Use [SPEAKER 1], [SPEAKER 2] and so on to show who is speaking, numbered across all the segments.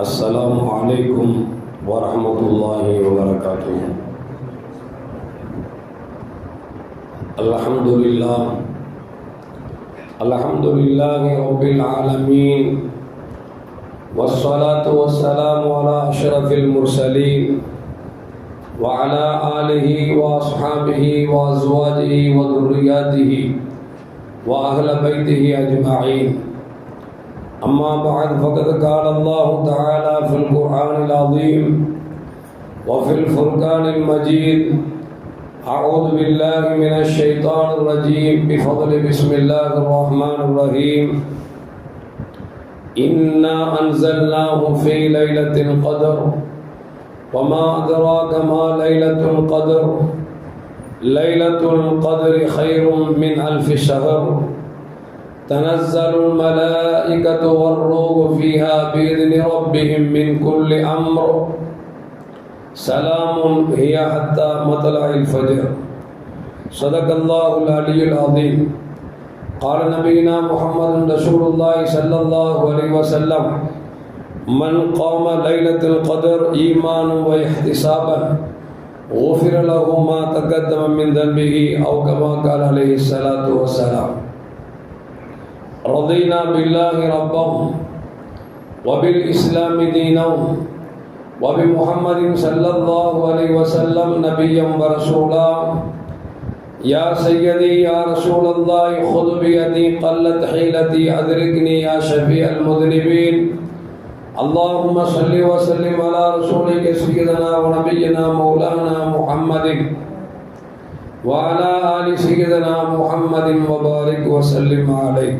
[SPEAKER 1] السلام عليكم ورحمة الله وبركاته. الحمد لله رب العالمين، والصلاة والسلام على أشرف المرسلين وعلى آله وأصحابه وأزواجه وذرياته وأهل بيته أجمعين. أما بعد، فقد قال الله تعالى في القرآن العظيم وفي الفرقان المجيد: أعوذ بالله من الشيطان الرجيم بفضل بسم الله الرحمن الرحيم. إنا أنزلناه في ليلة القدر وما أدراك ما ليلة القدر ليلة القدر خير من ألف شهر تنزل الملائكة والروح فيها بإذن ربهم من كل أمر سلام هي حتى مطلع الفجر. صدق الله العلي العظيم. قال نبينا محمد رسول الله صلى الله عليه وسلم: من قام ليلة القدر إيمانا واحتسابا غفر له ما تقدم من ذنبه، أو كما قال عليه الصلاة والسلام. رضينا بالله ربا وبالإسلام دينا وبمحمد صلى الله عليه وسلم نبيا ورسولا. يا سيدي يا رسول الله خذ بيدي قلت حيلتي أدركني يا شفيع المذنبين. اللهم صل وسلم على رسولك سيدنا ونبينا مولانا محمد وعلى آل سيدنا محمد وبارك وسلم عليه.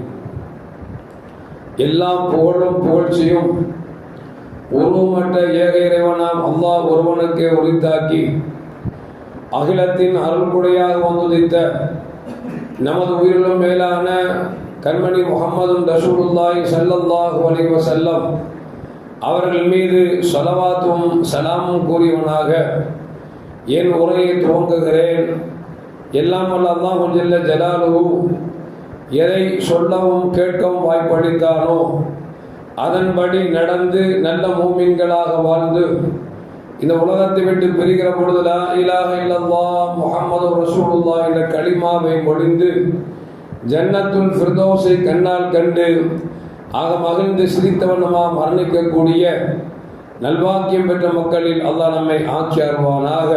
[SPEAKER 1] எல்லாம் புகழும் புகழ்ச்சியும் உருவமற்ற ஏக இறைவனாம் அல்லாஹ் ஒருவனுக்கே உரித்தாக்கி அகிலத்தின் அருள்குடையாக வந்துதித்த நமது உயிரிலும் மேலான கண்மணி முஹம்மது ரசூலுல்லாஹி ஸல்லல்லாஹு அலைஹி வஸல்லம் அவர்கள் மீது ஸலவாத்தும் சலாமும் கூறியவனாக என் உரையை துவங்குகிறேன். எல்லாம் வல்ல அல்லாஹ் ஜல்ல ஜலாலுஹு எதை சொல்லவும் கேட்கவும் வாய்ப்பளித்தானோ அதன்படி நடந்து நல்ல மூமின்களாக வாழ்ந்து இந்த உலகத்தை விட்டு பிரிகிற பொழுது லா இலாஹ இல்லல்லாஹ் முஹம்மது ரசூலுல்லாஹ் என்ற கலிமாவை மொழிந்து ஜன்னத்துல் ஃபிர்தௌஸை கண்ணால் கண்டு ஆக மகிழ்ந்து சிரித்தவண்ணமாக மரணிக்கக்கூடிய நல்வாக்கியம் பெற்ற மக்களில் அல்லாஹ் நம்மை ஆட்சி அருள்வானாக.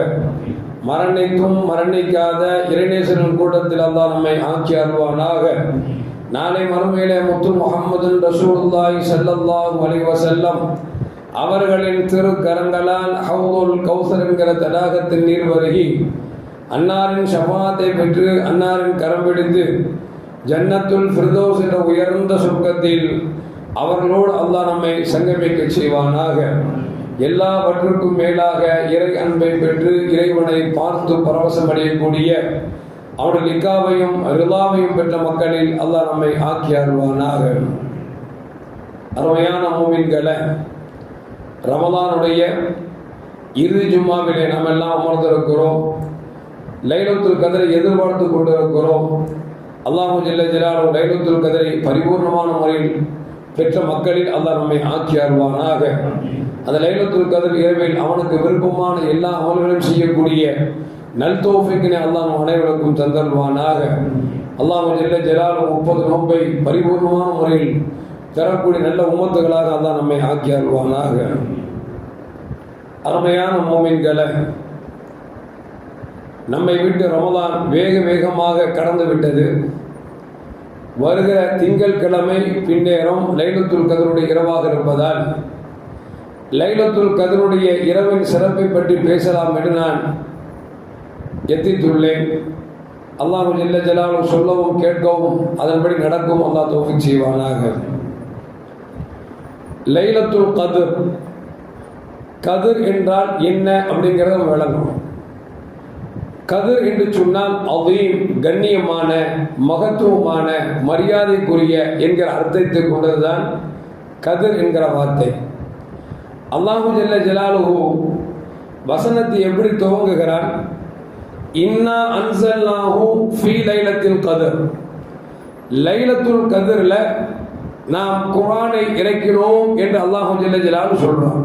[SPEAKER 1] மரணிக்கும் மரணிக்காத இறைநேசரின் கூட்டத்தில் அல்லாஹ் நம்மை ஆட்சி அருள்வானாக. நாளை மறுமையிலே முத்து முஹம்மது ரசூலுல்லாஹி ஸல்லல்லாஹு அலைஹி வஸல்லம் அவர்களின் திருக்கரங்களால் ஹவுதுல் கௌசர் என்கிற தடாகத்தின் நீர் வருகி அன்னாரின் ஷஃபாத்தை பெற்று அன்னாரின் கரம் பிடித்து ஜன்னத்துல் ஃபிர்தௌஸ் என்ற உயர்ந்த சொர்க்கத்தில் அவர்களோடு அல்லாஹ் நம்மை சங்கமிக்க செய்வானாக. எல்லாவற்றுக்கும் மேலாக இறை அன்பை பெற்று இறைவனை பார்த்து பரவசம் அடையக்கூடிய அவருடைய லிக்காவையும் ரிலாவையும் பெற்ற மக்களில் அல்லாஹ் நம்மை ஆக்கி அருள்வானாக. அருமையான மூமின்களை, ரமலானுடைய இறுதி ஜும்மாவிலே நாம் எல்லாம் அமர்ந்திருக்கிறோம். லைலத்துல் கத்ரை எதிர்பார்த்து கொண்டிருக்கிறோம். அல்லாஹ் ஜல்ல ஜலாலுஹு லைலத்துல் கத்ரை பரிபூர்ணமான முறையில் பெற்ற மக்களில் அல்லாஹ் நம்மை ஆக்கி அருள்வானாக. அந்த லைலத்துல் கத்ர் இரவில் அவனுக்கு விருப்பமான எல்லா அமல்களையும் செய்யக்கூடிய நல் தௌஃபீக்கினை அல்லாஹ் அனைவருக்கும் தந்தருள்வானாக. அல்லாஹ் ஜல்ல ஜலாலுஹு 30 நோன்பை பரிபூர்ணமான முறையில் பெறக்கூடிய நல்ல உம்மத்துகளாக அல்லாஹ் நம்மை ஆக்கி அருள்வானாக. அருமையான மோமின்களை, நம்மை விட்டு ரமலான் வேகமாக கடந்து விட்டது. வருகிற திங்கட்கிழமை பின்னேறம் லைலத்துல் கத்ருடைய இரவாக இருப்பதால் லைலத்துல் கத்ருடைய இரவின் சிறப்பை பற்றி பேசலாம் என்று நான் எத்தித்துள்ளேன். அல்லாஹ் ஜல்ல ஜலாலுஹு சொல்லவும் கேட்கவும் அதன்படி நடக்கவும் அல்லாஹ் தௌஃபீக் செய்வானாக. லைலத்துல் கத்ர், கதிர் என்றால் என்ன அப்படிங்கிறத விளங்கணும். கதிர் என்று சொன்னால் அதீம், கண்ணியமான, மகத்துவமான, மரியாதைக்குரிய என்கிற அர்த்தத்தை கொண்டதுதான் கதிர் என்கிற வார்த்தை. அல்லாஹு ஜல்ல ஜலாலுஹு வசனத்தை எப்படி துவங்குகிறான்? இன்னா அன்ஸல்நாஹு ஃபீ லைலத்துல் கத்ர். லைலத்துல் கத்ரில் நாம் குர்ஆனை இறக்கினோம் என்று அல்லாஹ் ஜல்ல ஜலாலுஹு சொல்றான்.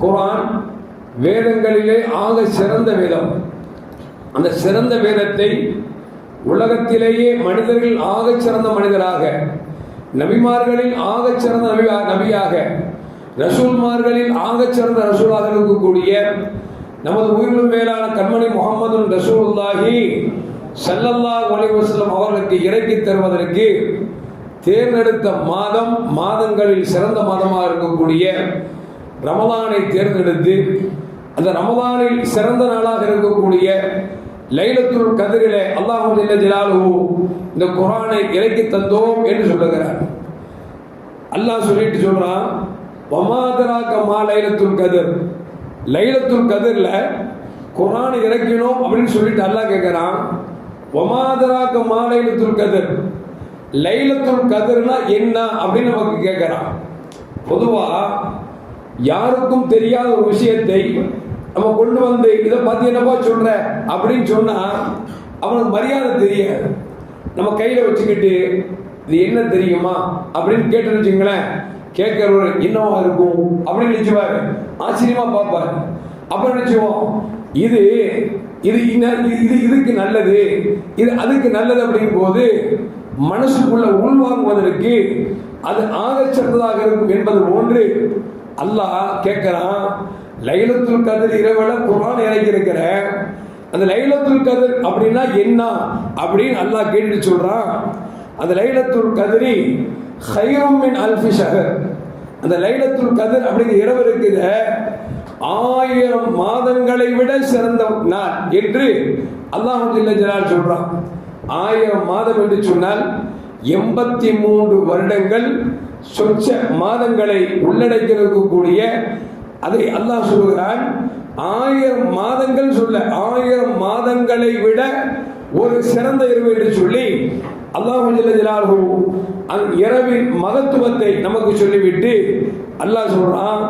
[SPEAKER 1] குர்ஆன் வேதங்களிலே ஆக சிறந்த வேதம். அந்த சிறந்த வேதத்தை உலகத்திலேயே மனிதர்கள் ஆக சிறந்த மனிதராக, நபிமார்களில் ஆக சிறந்த நபியாக, ரசூல்மார்களில் ஆக சிறந்த ரசூலாக இருக்கக்கூடிய நமது உயிரிலும் மேலான கண்மணி முஹம்மது ரசூலுல்லாஹி ஸல்லல்லாஹு அலைஹி வஸல்லம் அவர்களுக்கு இறக்கி தருவதற்கு தேர்ந்தெடுத்த மாதம், மாதங்களில் சிறந்த மாதமாக இருக்கக்கூடிய ரமலானை தேர்ந்தெடுத்து அந்த ரமலானில் சிறந்த நாளாக இருக்கக்கூடிய லைலத்துல் கத்ரிலே அல்லாஹ் ஜல்ல ஜலாலுஹு இந்த குர்ஆனை இறக்கி தந்தோம் என்று சொல்லுகிறார். அல்லாஹ் சொல்லிட்டு சொல்றான், வமா அதராக மா லைலத்துல் கத்ர். லைலத்துல் கத்ர்ல குர்ஆனை இறக்கினோம் அப்படின்னு சொல்லிட்டு அல்லாஹ் கேட்கிறான், வமா அதராக மா லைலத்துல் கத்ர். லைலத்துல் கத்ர்னா என்ன அப்படின்னு நமக்கு கேட்கிறான். பொதுவா யாருக்கும் தெரியாத ஒரு விஷயத்தை நம்ம கொண்டு வந்து இதை பத்தி என்னப்பா சொல்ற அப்படின்னு சொன்னா அவனுக்கு மரியாதை தெரியாது. நம்ம கையில வச்சுக்கிட்டு இது என்ன தெரியுமா அப்படின்னு கேட்டு வச்சுங்களேன், கேட்கிறவர் என்னவா இருக்கும் அப்படின்னு நினைச்சுவாரு, ஆச்சரியமா பார்ப்பாரு. அப்ப நினைச்சுவோம் இது இது இது இதுக்கு நல்லது, இது அதுக்கு நல்லது அப்படிங்கும் போது மனசுக்குள்ள உள்வாங்குவதற்கு அது ஆக சிறந்ததாக இருக்கும் என்பது ஒன்று. அல்லாஹ் கேட்கிறான், லைலத்துல் கத்ர் இரவுல குர்ஆன் இறக்கி இருக்கிற அந்த லைலத்துல் கத்ர் அப்படின்னா என்ன அப்படின்னு அல்லாஹ் கேட்டு சொல்றான். அந்த லைலத்துல் கத்ரி கைரும் மின் அல்ஃபி ஷஹர். அந்த லைலத்துல் கத்ர் அப்படிங்கிற இரவு இருக்குது 1000 மாதங்களை விட சிறந்த நாள் என்று அல்லாஹ் ஜல்ல ஜலாலுஹு சொல்றான். 1000 மாதம் என்று சொன்னால் 83 வருடங்கள் சொச்ச மாதங்களை உள்ளடக்கியிருக்கக்கூடிய அதை அல்லாஹ் சொல்கிறான். 1000 மாதங்கள் சொல்ல 1000 மாதங்களை விட ஒரு சிறந்த இரவு என்று சொல்லி அல்லாஹ் ஜல்ல ஜலாலுஹு அந்த இரவின் மகத்துவத்தை நமக்கு சொல்லிவிட்டு அல்லாஹ் சொல்றான்,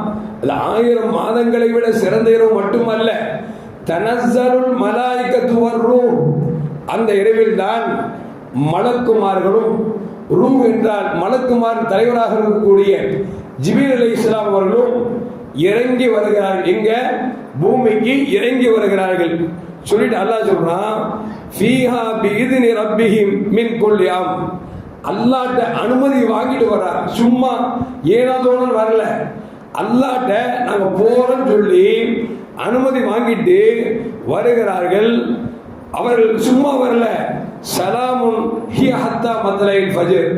[SPEAKER 1] அது 1000 மாதங்களை விட சிறந்த இரவு மட்டுமல்ல, தனஸ்ஸலுல் மலாயிகத்து வர்ரூஹ். அந்த இரவில் தான் மலக்குமார்களும், ரூ என்றால் மலக்குமார் தலைவராக இருக்கக்கூடிய ஜிப்ரீல் அலைஹிஸ்ஸலாம் அவர்களும் இறங்கி வருகிறார்கள். எங்க பூமிக்கு இறங்கி வருகிறார்கள் சொல்லிட்டு அல்லாஹ் சொல்றான், ஃபீஹா பிஇذن ரப்பிஹிம் மின் குல்லி அம். அல்லாஹ்ட்ட அனுமதி வாங்கிட்டு வர்றார். சும்மா ஏனாதோன்னு வரல, அல்லாஹ்ட்ட நாங்க போறோம்னு சொல்லி அனுமதி வாங்கிட்டு வருகிறார்கள். அவர்கள் சும்மா வரல, சலாமுன் ஹிய ஹத்தா மத்லைல் ஃபஜ்ர்.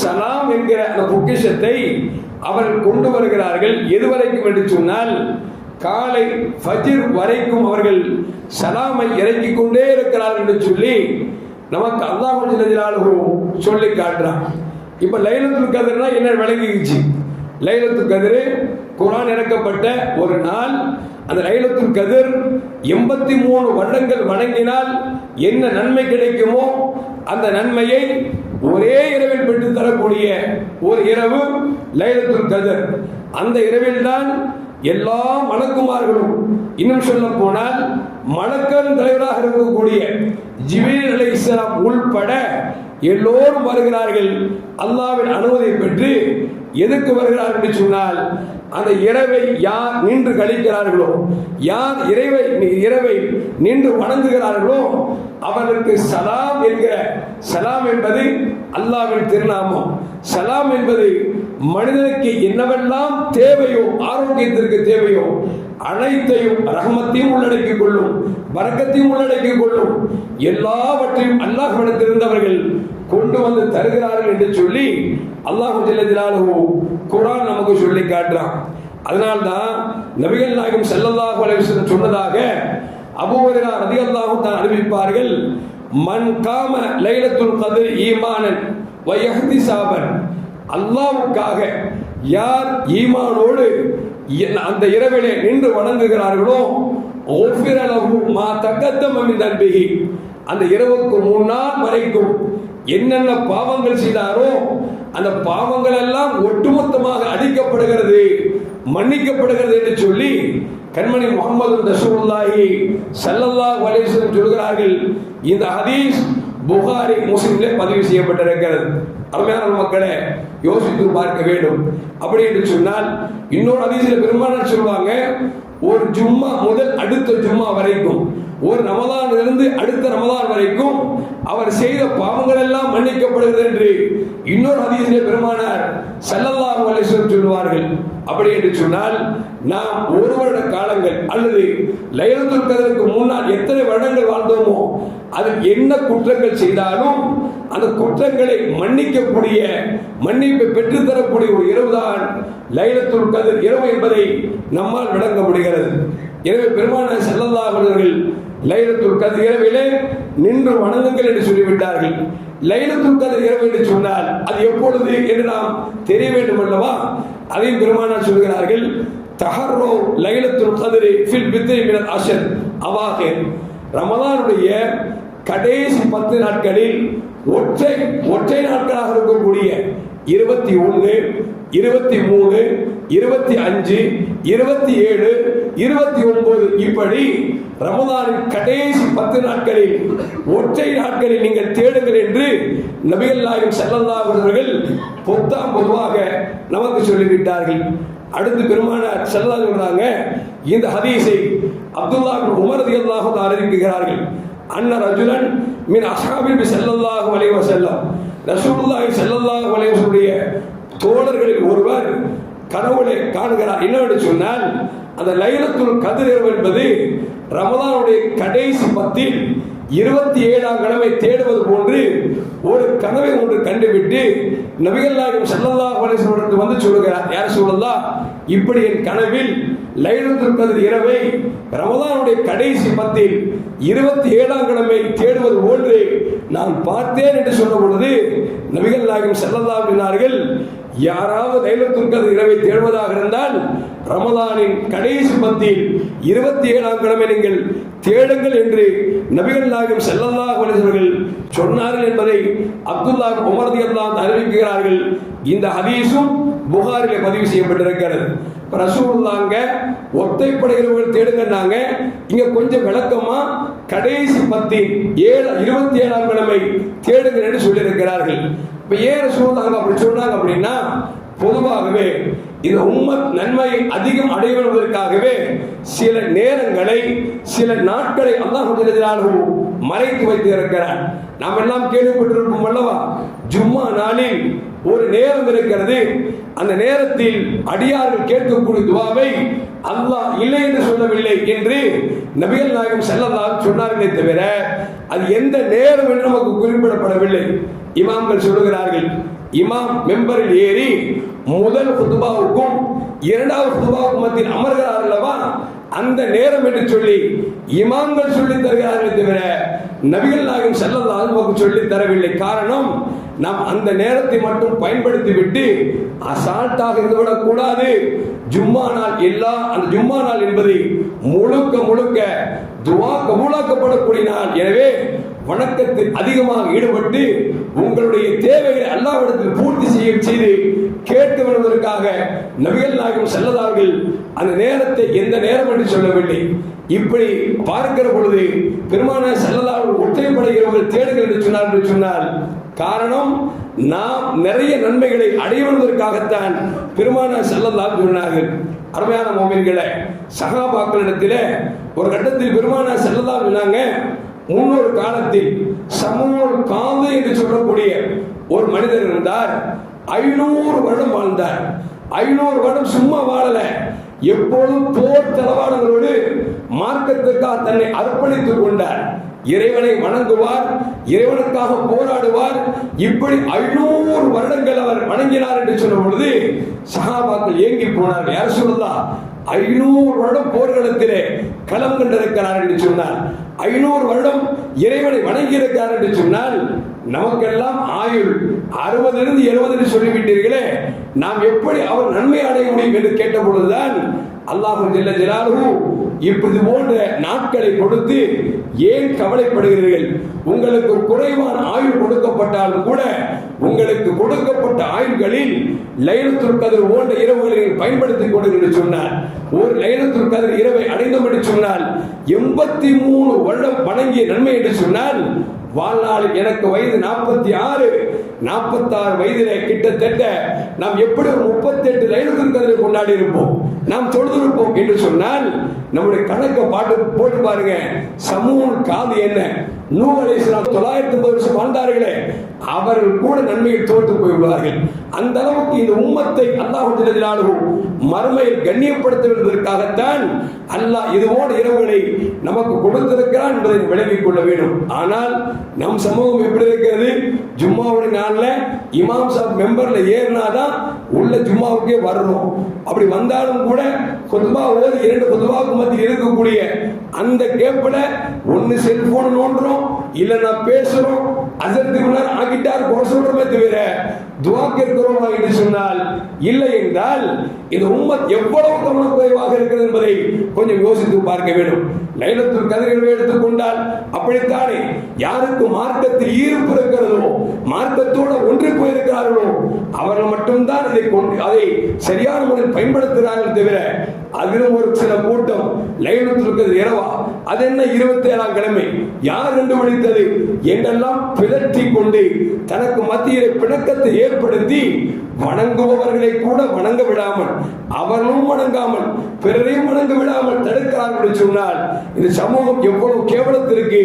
[SPEAKER 1] சலாம் என்கிற அந்த பொக்கிஷத்தை அவர்கள் கொண்டு வருகிறார்கள். எதுவரைக்கும் என்று சொன்னால் காலை ஃபஜ்ர் வரைக்கும் அவர்கள் சலாமை இறக்கிக் கொண்டே இருக்கிறார்கள் என்று சொல்லி நமக்கு அல்லாஹ் ஜல்ல ஜலாலுஹு சொல்லி காட்டுறான். இப்ப லைலத்துல் கத்ர்னா என்ன விளங்கிடுச்சு. லைலத்துல் கத்ர் குர்ஆன் இறக்கப்பட்ட ஒரு நாள். அந்த லைலத்துல் கத்ர் 83 வருடங்கள் வணங்கினால் என்ன நன்மை கிடைக்குமோ அந்த நன்மையை ஒரே இரவில் பெற்று தரக்கூடிய ஒரு இரவு லைலத்துல் கத்ர். அந்த இரவில் தான் எல்லா மலக்குமார்களும், இன்னும் சொல்ல போனால் மலக்கள் தலைவராக இருக்கக்கூடிய ஜிப்ரீல் அலைஹிஸ்ஸலாம் உள்பட எல்லோரும் வருகிறார்கள். அல்லாஹ்வின் அனுமதியை பெற்று எதுக்கு வருகிறார்கள் என்று சொன்னால், அந்த இரவை யார் நின்று கழிக்கிறார்களோ, யார் இரவை நின்று வணங்குகிறார்களோ அவர்களுக்கு சலாம் என்கிற, சலாம் என்பது அல்லாஹ்வின் திருநாமம். சலாம் என்பது மனிதனுக்கு என்னவெல்லாம் தேவையோ, ஆரோக்கியத்திற்கு தேவையோ அனைத்தையும், ரஹமத்தையும் உள்ளடக்கிக் கொள்ளும், பரக்கத்தையும் உள்ளடக்கிக் கொள்ளும், எல்லாவற்றையும் அல்லாஹ்விடத்திலிருந்தவர்கள் கொண்டு வந்து தருகிறார்கள் என்று சொல்லி அல்லாஹ் ஜல்ல ஜலாலுஹு குர்ஆன் நமக்கு சொல்லி காட்டுறான். அதனால்தான் நபிகள் நாயகம் ஸல்லல்லாஹு அலைஹி வஸல்லம் சொன்னதாக அபூ ஹுரைரா ரலியல்லாஹு தஆலா அறிவிப்பார்கள், மன் காம லைலத்துல் கத்ர் ஈமானன் வ இஹ்திசாபன். அல்லாஹ்வுக்காக யார் ஈமானோடு அந்த இரவிலே நின்று வணங்குகிறார்களோ, உஃபிர லஹு மா தகத்தம மின் தன்பிஹி. அந்த இரவுக்கு முன்னால் வரைக்கும் என்னென்ன பாவங்கள் செய்தாரோ அந்த பாவங்கள் எல்லாம் ஒட்டுமொத்தமாக அழிக்கப்படுகிறது, மன்னிக்கப்படுகிறது என்று சொல்லி கண்மணி முஹம்மது ரசூலுல்லாஹி ஸல்லல்லாஹு அலைஹி வஸல்லம் சொல்கிறார்கள். இந்த ஹதீஸ் புகாரி முஸ்லிமிலே பதிவு செய்யப்பட்டிருக்கிறது. அருமையான மக்களே, யோசித்து பார்க்க வேண்டும். அப்படி என்று சொன்னால் இன்னொரு ஹதீஸில் பெருமானார் சொல்வாங்க, ஒரு ஜும்மா முதல் அடுத்த ஜும்மா வரைக்கும், ஒரு ரமலானிலிருந்து அடுத்த ரமலான் வரைக்கும் அவர் செய்த பாவங்கள் எல்லாம் மன்னிக்கப்படுகிறது என்று இன்னொரு ஹதீஸிலே பெருமானார் ஸல்லல்லாஹு அலைஹி வஸல்லம் சொல்வார்கள். அப்படி என்று சொன்னால் நாம் ஒரு வருட காலங்கள் அல்லது லைலத்துல் கத்ருக்கு முன்னால் எத்தனை வருடங்கள் வாழ்ந்தோமோ அதில் என்ன குற்றங்கள் செய்தாலும் அந்த குற்றங்களை மன்னிக்கக்கூடிய, மன்னிப்பை பெற்றுத்தரக்கூடிய ஒரு இரவுதான் லைலத்துல் கத்ர் இரவு என்பதை நம்மால் விளங்க முடிகிறது. எனவே பெருமானார் ஸல்லல்லாஹு அலைஹி வஸல்லம் லைலத்துல் கத்ர் இரவிலே நின்று வணங்குங்கள் என்று சொல்லிவிட்டார்கள். லைலத்துல் கத்ர் இரவு என்று சொன்னால் அது எப்பொழுது என்று நாம் தெரிய வேண்டும் அல்லவா? அதையும் பெருமானார் சொல்கிறார்கள், தஹர்ரு லைலத்துல் கத்ரி ஃபில் பித்ரி மினல் அஷர் அவாஹிர். ரமலானுடைய கடைசி 10 நாட்களில் ஒற்றை நாட்களாக இருக்கக்கூடிய 21, 23, 25, 27, 29 இப்படி ரமலானின் கடைசி 10 நாட்களில் ஒற்றை நாட்களில் நீங்கள் தேடுங்கள் என்று நபிகள் நாயகம் ஸல்லல்லாஹு அலைஹி வஸல்லம் பொதுவாக நமக்கு சொல்லிவிட்டார்கள். அடுத்து பெருமானார் ஸல்லல்லாஹு அலைஹி சொல்றாங்க, இந்த ஹதீஸை அப்துல்லாஹ் இப்னு உமர் ரலியல்லாஹு தஆலா அறிவிக்கிறார்கள். அன்ன ரஜுலன் மின் அஸ்ஹாபி ஸல்லல்லாஹு அலைஹி வஸல்லம், ரசூலுல்லாஹி ஸல்லல்லாஹு அலைஹி வஸல்லம் தோழர்களில் ஒருவர் கனவுளை காணுகிறார். என்னவென்று சொன்னால், அந்த லைலத்துல் கத்ர் இரவு என்பது ரமலானுடைய கடைசி 10 27ஆம் கிழமை தேடுவது போன்று ஒரு கனவை ஒன்று கண்டுவிட்டு நபிகள் நாயகம் ஸல்லல்லாஹு அலைஹி வஸல்லம் வந்து சொல்லுகிறார், யார் சொல்லலாம், இப்படி என் கனவில் லைலத்துல் கத்ர் இரவை ரமலானுடைய கடைசி 10 27ஆம் கிழமை தேடுவது போன்று நான் பார்த்தேன் என்று சொன்ன பொழுது நபிகள் நாயகம் ஸல்லல்லாஹு அலைஹி வஸல்லம், யாராவது லைலத்துல் கத்ர் இரவை தேடுவதாக இருந்தால் ரமலானின் கடைசி 10 27ஆம் கிழமை நீங்கள் தேடுங்கள் என்று நபிகள் நாயகம் ஸல்லல்லாஹு அலைஹி வஸல்லம் சொன்னார்கள் என்பதை அப்துல்லாஹ் இப்னு உமர் ரலியல்லாஹு அன்ஹு அறிவிக்கிறார்கள். இந்த ஹதீஸும் புகாரிலே பதிவு செய்யப்பட்டிருக்கிறது. ரசூலுல்லாஹ்ங்க ஒத்தைப்படுகிறவர்கள் தேடுங்கன்னாங்க, இங்க கொஞ்சம் விளக்கமா கடைசி 10 27ஆம் கிழமை தேடுங்கள் என்று சொல்லியிருக்கிறார்கள். இப்ப ஏன் ரசூலுல்லாஹ் அப்படி சொன்னாங்க அப்படின்னா, பொதுவாகவே இந்த உம்மத் நன்மையை அதிகம் அடைவதற்காகவே சில நேரங்களை, சில நாட்களை அல்லாஹ் ஜல்லல்லாஹு மறைத்து வைத்து இருக்கிறார். நாம் எல்லாம் கேள்விப்பட்டிருப்போம் அல்லவா, ஜும்மா நாளில் ஒரு நேரம் இருக்கிறது. அந்த நேரத்தில் அடியார்கள் கேட்கக்கூடிய துவாவை அல்லாஹ் இல்லை என்று சொல்லவில்லை என்று நபிகள் நாயகம் ஸல்லல்லாஹு அலைஹி வஸல்லம் சொன்னார்களே தவிர அது எந்த நேரம் என்று நமக்கு குறிப்பிடப்படவில்லை. இமாம்கள் சொல்லுகிறார்கள், இமாம் மெம்பரில் ஏறி முதல் குதுபாவுக்கும் இரண்டாவது குதுபாவுக்கும் மத்தியில் அமர்கிறார் அல்லவா, அந்த நேரம் என்று சொல்லி இமாம்கள் சொல்லி தருகிறார்கள் தவிர நபிகள் நாயகம் ஸல்லல்லாஹு அலைஹி வஸல்லம் சொல்லி தரவில்லை. காரணம், நாம் அந்த நேரத்தை மட்டும் பயன்படுத்தி விட்டு அசால்ட்டாக இருந்துவிடக் கூடாது. ஜும்மா நாள் அந்த ஜும்மா நாள் என்பது முழுக்க முழுக்க துஆ கபூலாக்கப்படக்கூடிய நாள். எனவே வணக்கத்தில் அதிகமாக ஈடுபட்டு உங்களுடைய தேவைகளை அல்லாஹ்விடத்தில் பூர்த்தி செய்து கேட்டு வருவதற்காக நபிகள் நாயகம் ஸல்லல்லாஹு அலைஹி வஸல்லம் அந்த நேரத்தை எந்த நேரம் என்று சொல்லவில்லை. இப்படி பார்க்கிற பொழுது பெருமானார் ஸல்லல்லாஹு அலைஹி வஸல்லம் ஒற்றைப்படுகிறவர்கள் தேடுங்கள் என்று சொன்னால் காரணம், நாம் நிறைய நன்மைகளை அடைவதற்காகத்தான் பெருமானார் ஸல்லல்லாஹு அலைஹி வஸல்லம் சொன்னார்கள். அருமையான மோமின்களே, சஹாபாக்களிடத்திலே ஒரு கட்டத்தில் பெருமானார் ஸல்லல்லாஹு அலைஹி வஸல்லம் சொன்னாங்க, முன்னொரு காலத்தில் சமூல் காது என்று சொல்லக்கூடிய ஒரு மனிதர் இருந்தார். 500 வருடம் வாழ்ந்தார். 500 வருடம் சும்மா வாழல, எப்போதும் போர் தளவாடங்களோடு மார்க்கத்திற்காக தன்னை அர்ப்பணித்துக் கொண்டார். இறைவனை வணங்குவார், இறைவனுக்காக போராடுவார். இப்படி 500 வருடங்கள் அவர் வணங்கினார் என்று சொன்ன பொழுது சஹாபாக்கள் ஏங்கி போனார். யார் சொல்லலாம், 500 வருடம் போர்க்களத்திலே களம் கண்டிருக்கிறார் என்று சொன்னார். 500 வருடம் இறைவனை வணங்கி இருக்கிறார் என்று சொன்னால் நமக்கெல்லாம் ஆயுள் 60 70 என்று சொல்லிவிட்டீர்களே, நாம் எப்படி அவர் நன்மை அடைய முடியும் என்று கேட்ட பொழுதுதான் அல்லாஹ் ஜல்ல ஜலாலுஹு இப்படி போன்ற நாட்களை கொடுத்து ஏன் கவலைப்படுகிறீர்கள்? உங்களுக்கு குறைவான ஆயுள் கொடுக்கப்பட்டாலும் கூட உங்களுக்கு கொடுக்கப்பட்ட ஆயுள்களில் லைலத்துல் கத்ர் போன்ற இரவுகளை பயன்படுத்திக் கொள்ளுங்கள் என்று சொன்னார். ஒரு லைலத்துல் கத்ர் இரவை அடைந்தோம் என்று சொன்னால் 83 வருடம் வணங்கிய நன்மை என்று சொன்னால், வாழ்நாளில் எனக்கு வயது 46, 46 வயதிலே கிட்டத்தட்ட நாம் எப்படி ஒரு 38 லைலத்துல் கத்ரை கொண்டாடி இருப்போம், நாம் தொழுதிருப்போம் என்று சொன்னால் நம்முடைய கணக்கை போட்டு பாருங்க. சமூக காது என்ன, நூஹ் அலைஹிஸ்ஸலாம் 950 வருஷம் வாழ்ந்தார்களே, அவர்கள் கூட நன்மையில் தோற்று போய்விடுவார்கள். அந்த அளவுக்கு இந்த உம்மத்தை அல்லாஹ் ஜல்லல்லாஹு மறுமையில் கண்ணியப்படுத்த வேண்டுவதற்காகத்தான் அல்லாஹ் இதுபோன்ற இரவுகளை நமக்கு கொடுத்திருக்கிறான் என்பதை விளங்கிக் கொள்ள வேண்டும். ஆனால் நம் சமூகம் எப்படி இருக்கிறது? ஜும்மாவுடைய நாளில் இமாம் சாப் மெம்பர்ல ஏறினாதான் உள்ள ஜும்மாவுக்கே வரணும். அப்படி வந்தாலும் கூட குத்பா ஓதி 2 குத்பாவுக்கு மத்தியில் இருக்கக்கூடிய அந்த கேப்ல ஒன்னு செல்போன் நோண்டுறோம், இல்லைன்னா பேசுறோம், அதற்கு ஆகிட்டார் குறை சொல்றமே தவிர துவா கேட்கிறோம் என்று சொன்னால் இல்லை என்றால் இந்த உம்மத் எவ்வளவு கவனக்குறைவாக இருக்கிறது என்பதை கொஞ்சம் யோசித்து பார்க்க வேண்டும். லைலத்துல் கத்ரை எடுத்துக்கொண்டால் அப்படித்தானே, யாருக்கு மார்க்கத்தில் ஈர்ப்பு இருக்கிறதோ, மார்க்கத்தோடு ஒன்றி போயிருக்கிறார்களோ அவர்கள் மட்டும்தான் அதை சரியான முறையில் பயன்படுத்துகிறார்கள் தவிர அதிலும் ஒரு சில கூட்டம் லைலத்துல் கத்ர் இரவா, அது என்ன 27ஆம் கிழமை யார் கண்டுபிடித்தது என்றெல்லாம் பிதற்றி கொண்டு தனக்கு மத்தியிலே பிணக்கத்தை ஏற்படுத்தி வணங்குபவர்களை கூட வணங்க விடாமல், அவர்களும் வணங்காமல் பிறரையும் வணங்க விடாமல் தடுக்கிறார்கள் சொன்னால் இந்த சமூகம் எவ்வளவு கேவலத்திற்கு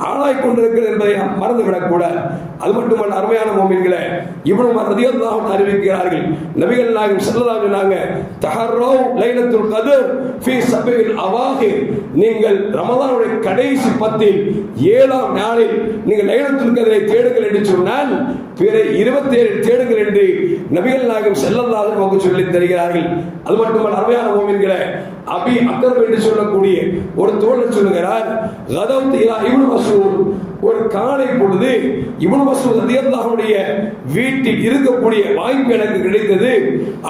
[SPEAKER 1] ஆளாய் கொண்டிருக்கிறது என்பதை நாம் மறந்துவிடக் கூடாது. அது மட்டுமல்ல, அருமையான மோமின்களே, இப்னு உமர் ரலியல்லாஹு அன்ஹு அறிவிக்கிறார்கள், நபிகள் நாயகம் ஸல்லல்லாஹு அலைஹி வஸல்லம் தஹர்ரவு லைலத்துல் கத்ர் ஃபீ சபீல் அவாஹிர், நீங்கள் ரமலானுடைய கடைசி 10 7ஆம் நாளில் நீங்கள் லைலத்துல் கத்ரை தேடுங்கள் என்று சொன்னால் பிற 27 தேடுங்கள் என்று நபிகள் நாயகம் ஸல்லல்லாஹு அலைஹி வஸல்லம் சொல்லி தருகிறார்கள். அது மட்டுமல்ல, அருமையான மோமின்களே, அபி அக்ரம் என்று சொல்லக்கூடிய ஒரு தோழர் சொல்லுகிறார், கதவுத் இலா இப்னு மஸ்ஊத், ஒரு காலை பொழுது இப்னு மஸ்ஊத் ரலியல்லாஹு அன்ஹுடைய வீட்டில் இருக்கக்கூடிய வாய்ப்பு எனக்கு கிடைத்தது.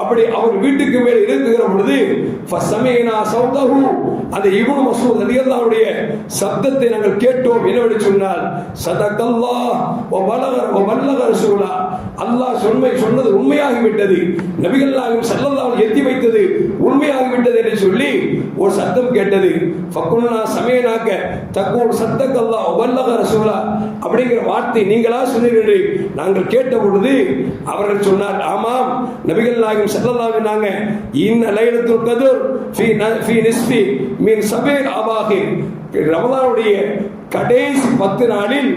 [SPEAKER 1] அப்படி அவர் வீட்டுக்கு மேல் இருக்கிற பொழுது ஃபஸமீனா சௌதஹு, அந்த இப்னு மஸ்ஊத் ரலியல்லாஹு அன்ஹுடைய சப்தத்தை நாங்கள் கேட்டோம். என்னவென்று சொன்னால் ஸதகல்லாஹ் வ பல்லக ரசூலா, அல்லாஹ் சொன்னது உண்மையாகிவிட்டது, நபிகள் நாயகம் ஸல்லல்லாஹு அலைஹி எத்தி வைத்தது உண்மையாகிவிட்டது என்று சொல்லி ஒரு சத்தம் கேட்டது. ஃபக்குல்னா சமீனாக தக்கூல் ஸதகல்லாஹ் வ பல்லக ரசூலா, அப்படிங்கிற வார்த்தை நீங்களா சொன்னீர்கள் நாங்கள் கேட்ட பொழுது அவர்கள் சொன்னார், ஆமாம் நபிகள் நாயகம் ஸல்லல்லாஹு அலைஹி நாங்க இன்ன லைலத்துல் கத்ர் ஃபீ நிஸ்ஃபி மின் சபீல் அவாஹிர், ரமலானுடைய கடைசி 10 நாளில்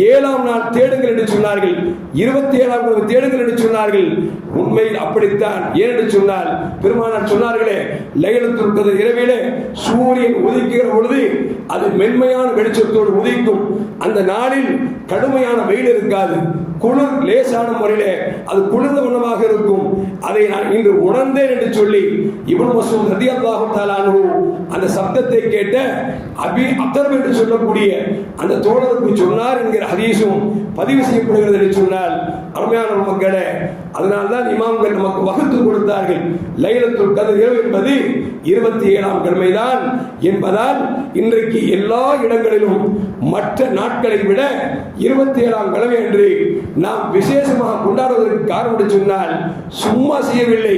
[SPEAKER 1] 7ஆம் நாள் தேடுங்கள் என்று சொன்னார்கள், 27ஆம் நாள் தேடுங்கள் என்று சொன்னார்கள். உண்மையில் அப்படித்தான். ஏன் என்று சொன்னால் பெருமானார் சொன்னார்களே, லைலத்துல் கத்ர் இரவிலே சூரியன் உதிக்கிற பொழுது அது மென்மையான வெளிச்சத்தோடு உதிக்கும். அந்த நாளில் கடுமையான வெயில் இருக்காது, குளிர் லேசான முறையிலே அது குளிர்ந்த வண்ணமாக இருக்கும். அதை நான் இன்று உணர்ந்தேன் என்று சொல்லி இப்னு மஸ்ஊத் ரலியல்லாஹு தஆலா அன்ஹு அந்த சப்தத்தை கேட்ட அபி அக்ரம் என்று சொல்லக்கூடிய அந்த தோழருக்கு சொன்னார் என்கிற ஹதீஸும் பதிவு செய்யப்படுகிறது என்று சொன்னால், அருமையான மக்களே, அதனால்தான் இமாம்கள் நமக்கு வகுத்து கொடுத்தார்கள். லைலத்துல் கத்ர் இரவு என்பது 27ஆம் கிழமைதான் என்பதால் இன்றைக்கு எல்லா இடங்களிலும் மற்ற நாட்களை விட 27ஆம் கிழமை என்று நாம் விசேஷமாக கொண்டாடுவதற்கு காரணம் சொன்னால் சும்மா செய்யவில்லை.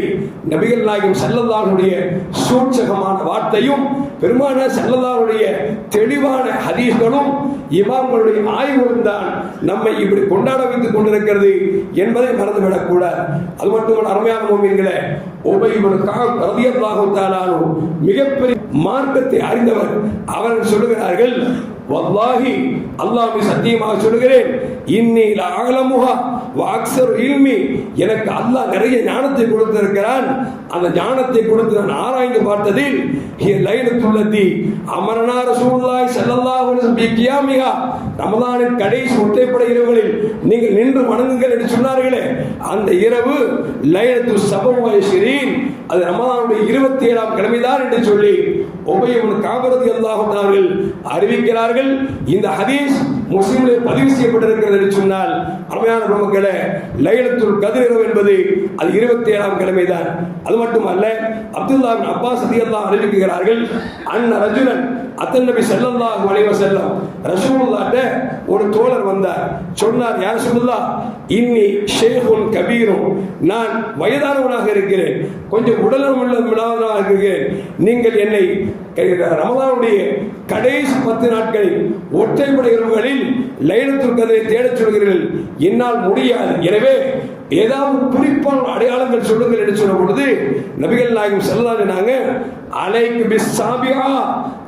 [SPEAKER 1] நபிகள் நாயகம் ஸல்லல்லாஹு அலைஹி சூட்சகமான வார்த்தையும் பெருமானார் ஸல்லல்லாஹு அலைஹி தெளிவான ஹதீஸ்களும் இமாம்களுடைய ஆய்வுகளும் தான் நம்மை இப்படி கொண்டாட வைத்துக் கொண்டிருக்கிறது என்பதை மறந்துவிடக் கூடாது. அது மட்டுமல்ல, அருமையான மோமின்களே, உபை இப்னு கஅப் ரலியல்லாஹு தஆலா அன்ஹு மிகப்பெரிய மார்க்கத்தை அறிந்தவர். அவர்கள் சொல்லுகிறார்கள், வல்லாஹி அல்லாஹ்வை சத்தியமாக சொல்லுகிறேன், இன்னி லஅலமுஹா வ அக்ஸரு இல்மி, எனக்கு அல்லாஹ் நிறைய ஞானத்தை கொடுத்திருக்கிறான். அந்த ஞானத்தை கொடுத்து நான் ஆராய்ந்து பார்த்ததில் ஹிய லைலத்துல் லத்தி அமரனா ரசூலுல்லாஹி ஸல்லல்லாஹு அலைஹி வஸல்லம் பிகியாமிஹா, ரமலானின் கடைசி ஒற்றைப்படை இரவுகளில் நீங்கள் நின்று வணங்குங்கள் என்று சொன்னார்களே, அந்த இரவு லைலத்துல் சபவ வ20, அது ரமலானுடைய 27ஆம் கிழமைதான் என்று சொல்லி உபை இப்னு கஅப் ரலியல்லாஹு தஆலா அவர்கள் அறிவிக்கிறார்கள். இந்த ஹதீஸ் முஸ்லிமிலே பதிவு செய்யப்பட்டிருக்கிறது என்று சொன்னால், அருமையான மக்களே, லைலத்துல் கத்ர் இரவு என்பது அது 27ஆம் கிழமைதான். அது மட்டுமல்ல, அப்துல்லாஹ் இப்னு அப்பாஸ் ரலியல்லாஹு அறிவிக்கிறார்கள், அன்ன ரஜுலன் அத்தன் நபி ஸல்லல்லாஹு அலைஹி வஸல்லம் ரசூலுல்லாஹ்ட்ட
[SPEAKER 2] ஒரு தோழர் வந்தார். சொன்னார், யா ரசூலுல்லாஹ் இன்னி ஷேகுன் கபீரும், நான் வயதானவனாக இருக்கிறேன், கொஞ்சம் உடல்நலமில்லாதவனாக இருக்கிறேன். நீங்கள் என்னை ரமலானுடைய கடைசி 10 நாட்களில் ஒற்றைப்படை இரவுகளில் லைலத்துல் கத்ரை தேடச் சொல்கிறீர்கள், என்னால் முடியாது. எனவே ஏதாவது குறிப்பான அடையாளங்கள் சொல்லுங்கள் என்று சொன்ன பொழுது நபிகள் நாயகம் ஸல்லல்லாஹு அலைஹி அலைக்கு பிஸ்ஸாபியா,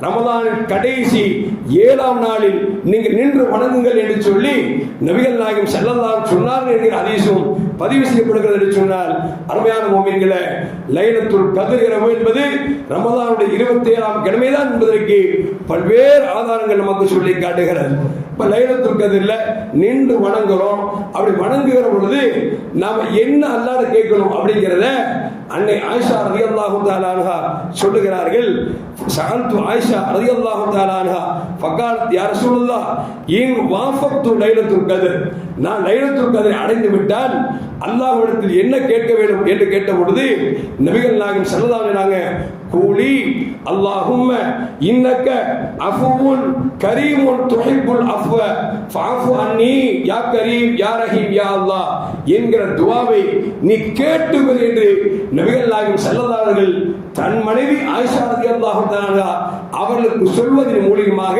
[SPEAKER 2] ரமலானின் கடைசி 7ஆம் நாளில் நீங்கள் நின்று வணங்குங்கள் என்று சொல்லி நபிகள் நாயகம் ஸல்லல்லாஹு அலைஹி சொன்னார்கள் என்கிற ஹதீஸும் பதிவு செய்யப்படுகிறது என்று சொன்னால், அருமையான முஃமின்களே, லைலத்துல் கத்ர் இரவு என்பது ரமலானுடைய 27ஆம் கிழமைதான் என்பதற்கு பல்வேறு ஆதாரங்கள் நமக்கு சொல்லி காட்டுகிறது. இப்ப லைலத்துல் கத்ர்ல நின்று வணங்குறோம். அப்படி வணங்குகிற பொழுது நாம என்ன அல்லாஹ்வை கேட்கணும் அப்படிங்கிறத அன்னை ஆயிஷா ரலியல்லாஹு தஆலா அன்ஹா சொல்லுகிறார்கள். சஅல்து ஆயிஷா ரலியல்லாஹு தஆலா அன்ஹா ஃபகாலத் யா ரசூலுல்லாஹ் இன் வாஃபக்து லைலத்துல் கத்ர், நான் லைலத்துல் கத்ரை அடைந்து விட்டால் அல்லாஹ்விடத்தில் என்ன கேட்க வேண்டும் என்று கேட்ட பொழுது நபிகள் நாயகம் ஸல்லல்லாஹு அலைஹி கூலி அல்லாஹும்ம இன்னக அஃபுவுன் கரீமுன் துஹிப்புல் அஃவ ஃபஅஃபு அன்னி யா கரீம் யா ரஹீம் யா அல்லாஹ் என்கிற துஆவை நீ கேட்டுவிடு என்று நபிகள் நாயகம் ஸல்லல்லாஹு அலைஹி தன் மனைவி ஆயிஷா ரலியல்லாஹு தஆலா அவர்களுக்கு சொல்வதன் மூலமாக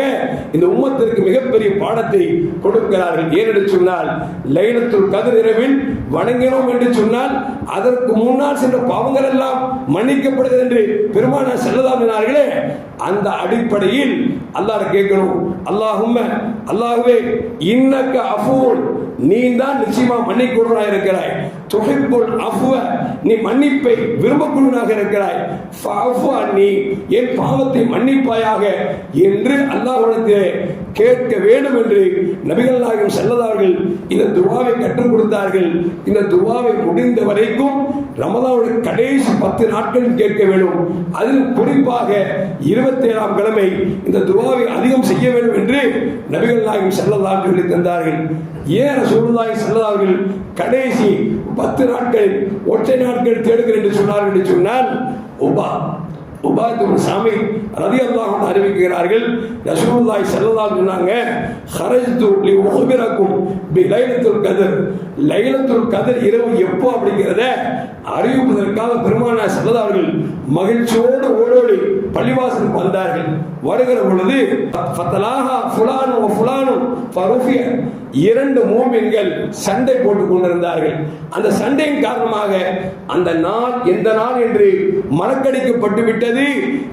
[SPEAKER 2] இந்த உம்மத்திற்கு மிகப்பெரிய பாடத்தை கொடுக்கிறார்கள். ஏனென்று சொன்னால், லைலத்துல் கத்ர் இரவில் வணங்கினோம் என்று சொன்னால் அதற்கு முன்னால் சென்ற பாவங்கள் எல்லாம் மன்னிக்கப்படுகிறது என்று பெருமானார் ஸல்லல்லாஹு அலைஹி அந்த அடிப்படையில் அல்லாஹ்வை கேட்கணும். அல்லாஹும்ம, அல்லாஹ்வே இன்னக அஃபூன், நீ தான் நிச்சயமா மன்னிக்கூடியவனாக இருக்கிறாய். துஹிப்புல் அஃவ, நீ மன்னிப்பை விரும்பக்கூடியவனாக இருக்கிறாய். ஃபஅஃபு அன்னி, என் பாவத்தை மன்னிப்பாயாக என்று அல்லாஹ்விடத்திலே கேட்க வேண்டும் என்று நபிகள் நாயகம் ஸல்லல்லாஹு அலைஹி இந்த துஆவை கற்றுக் கொடுத்தார்கள். இந்த துஆவை முடிந்த வரைக்கும் ரமலானுடைய கடைசி 10 நாட்களில் கேட்க வேண்டும். அதில் குறிப்பாக 27ஆம் கிழமை இந்த துஆவை அதிகம் செய்ய வேண்டும் என்று நபிகள் நாயகம் ஸல்லல்லாஹு அலைஹி சொல்லி தந்தார்கள். ஏன் ரசூலுல்லாஹி ஸல்லல்லாஹு அலைஹி கடைசி 10 நாட்களில் ஒற்றை நாட்கள் தேடுகிறேன் என்று சொன்னார்கள் என்று சொன்னால், உபாத் சாமி ரலியல்லாஹு அன்ஹு அறிவிக்கிறார்கள், ரசூலுல்லாஹி ஸல்லல்லாஹு அலைஹி சொன்னாங்க, ஹரஜ்து லி உஹ்பிரக்கும் பி லைலத்துல் கத்ர், லைலத்துல் கத்ர் இரவு எப்போ அப்படிங்கிறத அறிவிப்பதற்காக பெருமானார் ஸல்லல்லாஹு அலைஹி மகிழ்ச்சியோடு ஓடோடி பள்ளிவாசலுக்கு வந்தார்கள். வருகிற பொழுது ஃபதலாஹா ஃபுலான் வ ஃபுலான் ஃபருஃபிய, 2 மூமின்கள் சண்டை போட்டுக் கொண்டிருந்தார்கள். அந்த சண்டையின் காரணமாக அந்த நாள் எந்த நாள் என்று மறக்கடிக்கப்பட்டு விட்டது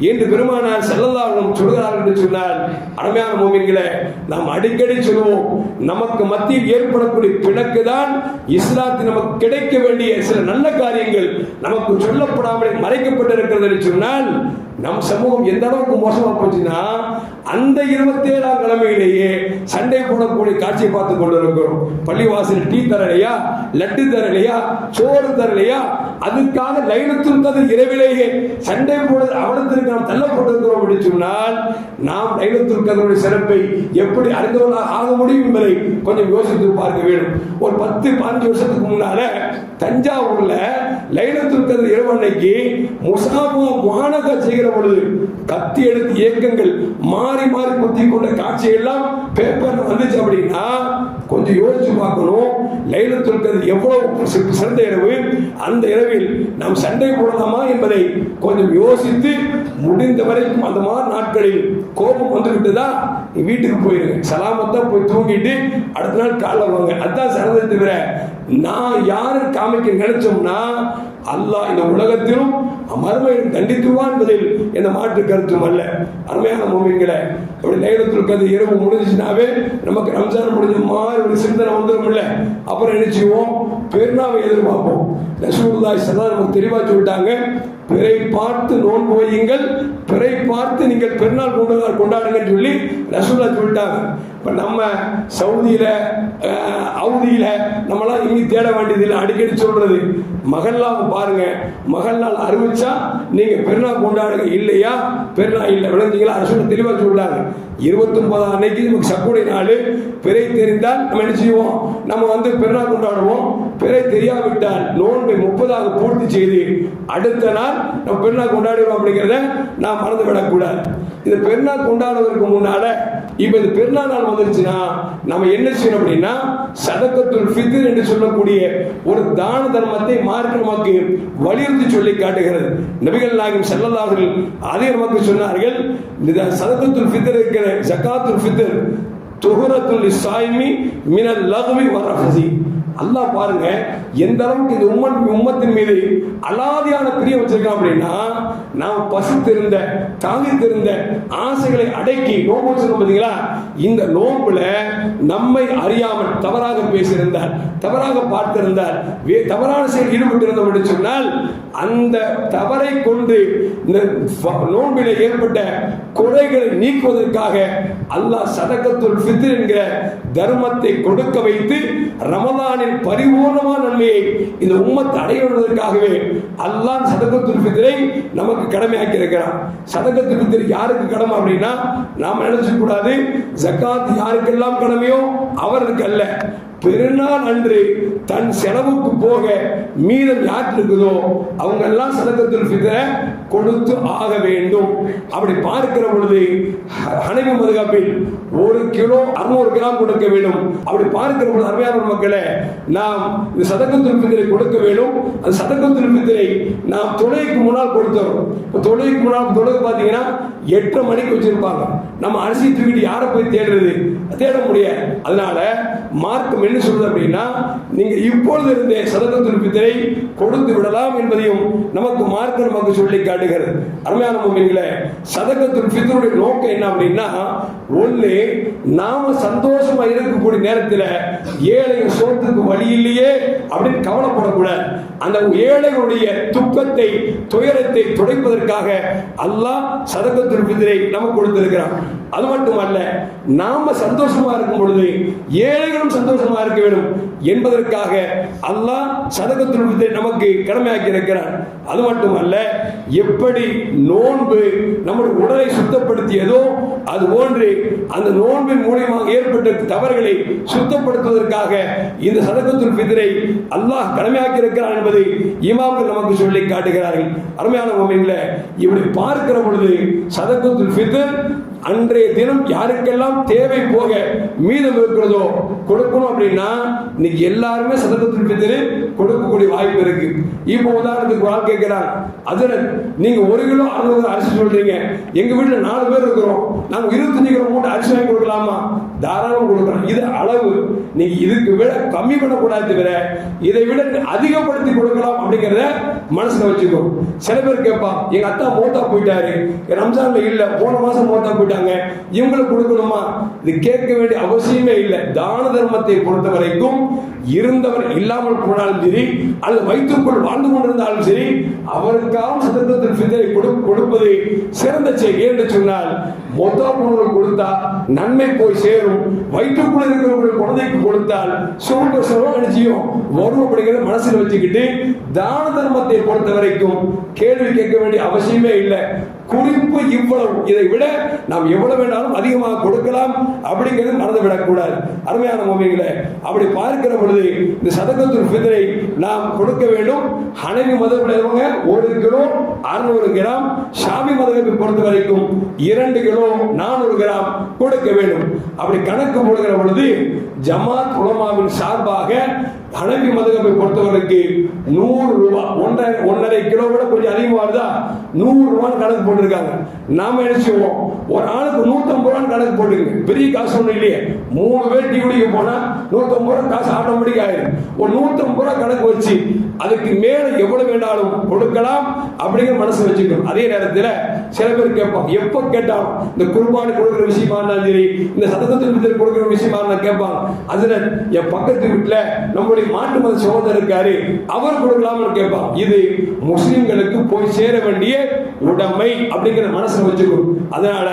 [SPEAKER 2] என்று பெருமானார் ஸல்லல்லாஹு அலைஹி சொல்கிறார்கள் என்று சொன்னால், அருமையான மூமின்களே, நாம் அடிக்கடி சொல்லுவோம், நமக்கு மத்தியில் ஏற்படக்கூடிய பிணக்கு தான் இஸ்லாத்தில் நமக்கு கிடைக்க வேண்டிய சில நல்ல காரியங்கள் நமக்கு சொல்லப்படாமல் மறைக்கப்பட்டிருக்கிறது என்று சொன்னால், நம் சமூகம் எந்த அளவுக்கு மோசமா போச்சுன்னா, அந்த 27ஆம் கிழமையிலேயே சண்டை போடக்கூடிய காட்சியை பார்த்து கொண்டிருக்கிறோம். பள்ளிவாசல் டீ தரலையா, லட்டு தரலையா, சோறு தரலையா, அதுக்காக லைலத்துல் கத்ர் இரவிலேயே சண்டை போட அவலத்திற்கு நாம் தள்ளப்பட்டிருக்கிறோம் என்று சொன்னால், நாம் லைலத்துல் கத்ருடைய சிறப்பை எப்படி அறிந்தவர்களாக ஆக முடியும் என்பதை கொஞ்சம் யோசித்து பார்க்க வேண்டும். ஒரு 10-15 வருஷத்துக்கு முன்னால தஞ்சாவூர்ல லைலத்துல் கத்ர் இரவு அன்னைக்கு முசாபா முஹானகா செய்கிற பொழுது கத்தி எடுத்து இயக்கங்கள் மாறி மாறி குத்தி கொண்ட காட்சி எல்லாம் பேப்பர்ல வந்துச்சு அப்படின்னா கொஞ்சம் யோசிச்சு பார்க்கணும். லைலத்துல் கத்ர் எவ்வளவு சிறந்த இரவு, அந்த இரவில் நாம் சண்டை போடலாமா என்பதை கொஞ்சம் யோசித்து முடிந்த வரைக்கும் அந்த மாதிரி நாட்களில் கோபம் வந்து விட்டுதா வீட்டுக்கு போயிருங்க, சலாமத்தா போய் தூங்கிட்டு அடுத்த நாள் காலைல வாங்க. அதுதான் சிறந்ததை தவிர நான் யாரு காமிக்க நினைச்சோம்னா அல்லாஹ் இந்த உலகத்திலும் மறுமையில் தண்டித்துவான் என்பதில் எந்த மாற்று கருத்தும் அல்ல. அருமையான மூமின்களே, அப்படி லைலத்துல் கத்ர் இரவு முடிஞ்சுச்சுனாவே நமக்கு ரம்ஜான் முடிஞ்ச மாதிரி ஒரு சிந்தனை வந்துடும் இல்லை. அப்புறம் என்ன செய்வோம், பெருநாவை எதிர்பார்ப்போம். ரசூலுல்லாஹி ஸல்லல்லாஹு அலைஹி நமக்கு தெளிவாக சொல்லிட்டாங்க, பிறை பார்த்து நோன்பு வையுங்கள், பிறை பார்த்து நீங்கள் பெருநாள் கொண்டாடுங்கன்னு சொல்லி ரசூலுல்லாஹ் சொல்லிட்டாங்க. இப்போ நம்ம சவுதியில அவுதியில நம்மளாம் இனி தேட வேண்டியதில்லை. அடிக்கடி சொல்றது மகள்லாம் பாருங்க, மகள் நாள் அறிவிச்சா நீங்க பெருநாள் கொண்டாடுங்க, இல்லையா பெருநாள் இல்லை. விளைஞ்சிங்களா? ரசூலுல்லாஹ் தெளிவாக சொல்லிட்டாங்க. 29 அன்னைக்கு நமக்கு சக்குடைய நாள், பிறை தெரிந்தால் நம்ம என்ன செய்வோம், நம்ம பெருநாள் கொண்டாடுவோம். பிறை தெரியாவிட்டால் நோன்பை 30ஆக பூர்த்தி செய்து அடுத்த நாள் நம்ம பெருநாள் கொண்டாடுவோம் அப்படிங்கிறத நாம் மறந்து விடக்கூடாது. இந்த பெருநாள் கொண்டாடுவதற்கு முன்னால இப்ப இந்த பெருநாள் நாள் வந்துருச்சுன்னா நம்ம என்ன செய்யணும் அப்படின்னா சதகத்துல் ஃபித்ர் என்று சொல்லக்கூடிய ஒரு தான தர்மத்தை மார்க்க நமக்கு வலியுறுத்தி சொல்லி காட்டுகிறது. நபிகள் நாயகம் ஸல்லல்லாஹு அலைஹி வஸல்லம் அதே நமக்கு சொன்னார்கள், இந்த சதகத்துல் ஃபித்ர் இருக்கிற ஜகாத்துல் ஃபித்ர் துஹரத்துல் லிஸ்ஸாயிமி மினல் லக்வி வர்ரஃபஸி. அல்லாஹ் பாருங்க எந்த அளவுக்கு இந்த உம்மத்தின் மீது அலாதியான பிரியம் வச்சிருக்கான் அப்படின்னா, நாம் பசித்திருந்த தாகித்திருந்த ஆசைகளை அடக்கி நோன்பு வச்சிருக்கோம் பார்த்தீங்களா, இந்த நோன்புல நம்மை அறியாமல் தவறாக பேசியிருந்தார், தவறாக பார்த்திருந்தார், தவறான செயல் ஈடுபட்டிருந்தோம் என்று சொன்னால் அந்த தவறை கொண்டு இந்த நோன்பில் ஏற்பட்ட குறைகளை நீக்குவதற்காக அல்லாஹ் சதகத்துல் ஃபித்ர் என்கிற தர்மத்தை கொடுக்க வைத்து ரமலானில் பரிபூர்ணமான நன்மையை இந்த உம்மத்தை அடைவதற்காகவே அல்லாஹ் சதகத்துல் ஃபித்ரை நமக்கு கடமையாக்கி இருக்கிறான். சதகத்துல் ஃபித்ர் யாருக்கு கடமை அப்படின்னா, நாம் நினைச்ச கூடாது ஜகாத் யாருக்கெல்லாம் கடமையோ அவருக்கு அல்ல. பெருநாள் அன்று தன் செலவுக்கு போக மீதம் யாருக்கு இருக்குதோ அவங்க எல்லாம் சதகத்துல் ஃபித்ரை கொடுத்து ஆக வேண்டும். அப்படி பார்க்கிற பொழுது ஹனபி மதுஹபில் 1 கிலோ 600 கிராம் கொடுக்க வேண்டும். அப்படி பார்க்கிற பொழுது அருமையான மக்களை, நாம் இந்த சதகத்துல் ஃபித்ரை கொடுக்க வேண்டும். அந்த சதகத்துல் ஃபித்ரை நாம் தொழுகைக்கு முன்னால் கொடுத்தோம். இப்போ தொழுகைக்கு முன்னால் தொழுகை பார்த்தீங்கன்னா 8:30 மணிக்கு வச்சிருப்பாங்க. நம்ம அரிசி தூக்கிட்டு யாரை போய் தேடுறது, தேட முடியாது. அதனால மார்க்கம் என்ன சொல்றது அப்படின்னா, நீங்க இப்பொழுது இருந்தே சதகத்துல் ஃபித்ரை கொடுத்து விடலாம் என்பதையும் நமக்கு மார்க்கம் நமக்கு சொல்லி காட்டுகிறது. அருமையான முஃமின்களே, சதகத்துல் ஃபித்ருடைய நோக்கம் என்ன அப்படின்னா, ஒண்ணு நாம சந்தோஷமா இருக்கக்கூடிய நேரத்தில் ஏழைகள் சோத்துக்கு வழி இல்லையே அப்படின்னு கவலைப்படக்கூடாது. அந்த ஏழைகளுடைய துக்கத்தை துயரத்தை துடைப்பதற்காக அல்லாஹ் சதகத்துல் ஃபித்ரை நமக்கு கொடுத்திருக்கிறான். அது மட்டுமல்ல, நாம சந்தோஷமா இருக்கும் பொழுது ஏழைகளும் சந்தோஷமா இருக்க வேண்டும் என்பதற்காக அல்லாஹ் சதகத்துல் ஃபித்ரை நமக்கு கடமையாக்கி இருக்கிறான். அது மட்டுமல்ல, எப்படி நோன்பு நம்முடைய உடலை சுத்தப்படுத்தியதோ அது போன்று அந்த நோன்பின் மூலமாக ஏற்பட்ட தவறுகளை சுத்தப்படுத்துவதற்காக இந்த சதகத்துல் ஃபித்ரை அல்லாஹ் கடமையாக்கி இருக்கிறான் என்பதை இமாம்கள் நமக்கு சொல்லி காட்டுகிறார்கள். அருமையான முஃமின்களே, இப்படி பார்க்கிற பொழுது சதகத்துல் ஃபித்ர் அன்றைய தினம் யாருக்கெல்லாம் தேவை போக மீதம் இருக்கிறதோ கொடுக்கணும் அப்படின்னா, இன்னைக்கு எல்லாருமே சதகத்துல் ஃபித்ர் கொடுக்கக்கூடிய வாய்ப்பு இருக்கு. இப்போ உதாரணத்துக்கு வாழ் கேட்கிறாங்க, அதில் நீங்க 1 கிலோ 600 அரிசி சொல்றீங்க, எங்க வீட்டில் 4 பேர் இருக்கிறோம், நாங்க 25 கிலோ மூட்டை அரிசி வாங்கி கொடுக்கலாமா? தாராளம் கொடுக்கலாம். இது அளவு. நீங்க இதுக்கு விட கம்மி பண்ணக்கூடாது, தவிர இதை விட அதிகப்படுத்தி கொடுக்கலாம் அப்படிங்கிறத மனசுல வச்சுக்கோ. சில பேர் கேட்பா, எங்க அத்தா மூத்தா போயிட்டாரு, ரம்ஜான்ல இல்ல, போன மாசம் மூத்தா போயிட்டாங்க, இவங்களுக்கு கொடுக்கணுமா? இது கேட்க வேண்டிய அவசியமே இல்லை. தான தர்மத்தை பொறுத்த வரைக்கும் இருந்தவர் இல்லாமல் போனாலும் சரி, அல்லது வயிற்றுக்குள் வாழ்ந்து கொண்டிருந்தாலும் சரி, அவருக்காக சதகத்துல் ஃபித்ரை கொடுப்பது சிறந்த செயல். என்று சொன்னால் மொத்த பொருள் கொடுத்தா நன்மை போய் சேரும். வயிற்றுக்குள்ள இருக்கிற குழந்தைக்கு கொடுத்தால் சுகம் நிச்சயம் வரும் அப்படிங்கிறத மனசில் வச்சுக்கிட்டு தான தர்மத்தை பொறுத்த வரைக்கும் கேள்வி கேட்க வேண்டிய அவசியமே இல்லை. குறிப்பு இவ்வளவு, இதை விட நாம் எவ்வளவு வேண்டாலும் அதிகமாக கொடுக்கலாம் அப்படிங்கிறது மறந்து விடக்கூடாது. அருமையான முஃமின்களே, அப்படி பார்க்கிற பொழுது இந்த சதகத்துல் ஃபித்ரை நாம் கொடுக்க வேண்டும். ஹனபி மதஹபில் 1 கிலோ 600 கிராம், ஷாஃபி மதஹபை பொறுத்த வரைக்கும் 2 கிலோ 400 கிராம் கொடுக்க வேண்டும். அப்படி கணக்கு போடுகிற பொழுது ஜமாத் உலமாவின் சார்பாக ஹனபி மதஹபை பொறுத்தவரைக்கு 100 ரூபாய், 1.5 கிலோ விட கொஞ்சம் அதிகமாக வருதா, 100 ரூபாய் கணக்கு போட்டிருக்காங்க. நாம என்ன செய்வோம், ஒரு ஆளுக்கு 150 ரூபாய் கணக்கு போட்டுங்க. பெரிய காசு ஒன்றும் இல்லையே. 3 பேர் டீ குடிக்க போனா 150 ரூபாய் காசு ஆட்டோமேட்டிக் ஆயிடும். ஒரு 150 ரூபாய் கணக்கு வச்சு அதுக்கு மேல எவ்வளவு வேண்டாலும் கொடுக்கலாம் அப்படிங்கிற மனசு வச்சுக்கணும். அதே நேரத்தில் சில பேர் கேட்பாங்க, எப்ப கேட்டாலும் இந்த குர்பானி கொடுக்கிற விஷயமா இருந்தாலும் சரி, இந்த சதகத்துல் ஃபித்ர் கொடுக்கிற விஷயமா இருந்தாலும் கேட்பாங்க, அதுல என் பக்கத்து வீட்டுல நம்முடைய மாட்டு மத சகோதரர் இருக்காரு, அவர் கொடுக்கலாம்னு கேட்பாங்க. இது முஸ்லிம்களுக்கு போய் சேர வேண்டிய உடைமை அப்படிங்கிற மனசுல வச்சுக்கணும். அதனால